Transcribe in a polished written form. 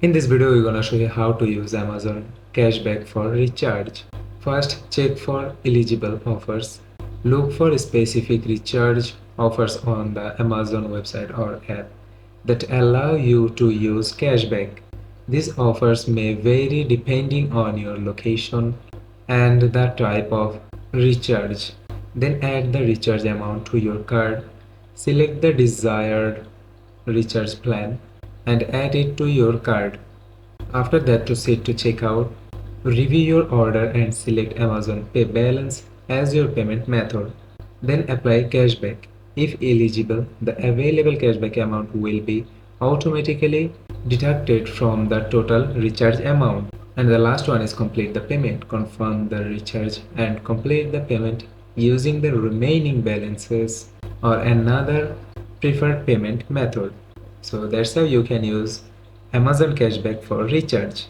In this video, we're gonna show you how to use Amazon Cashback for recharge. First, check for eligible offers. Look for specific recharge offers on the Amazon website or app that allow you to use cashback. These offers may vary depending on your location and the type of recharge. Then add the recharge amount to your card. Select the desired recharge plan and add it to your card. After that, proceed to checkout. Review your order and select Amazon Pay balance as your payment method. Then apply cashback. If eligible, the available cashback amount will be automatically deducted from the total recharge amount. And the last one is complete the payment. Confirm the recharge and complete the payment using the remaining balances or another preferred payment method. So that's how you can use Amazon cashback for recharge.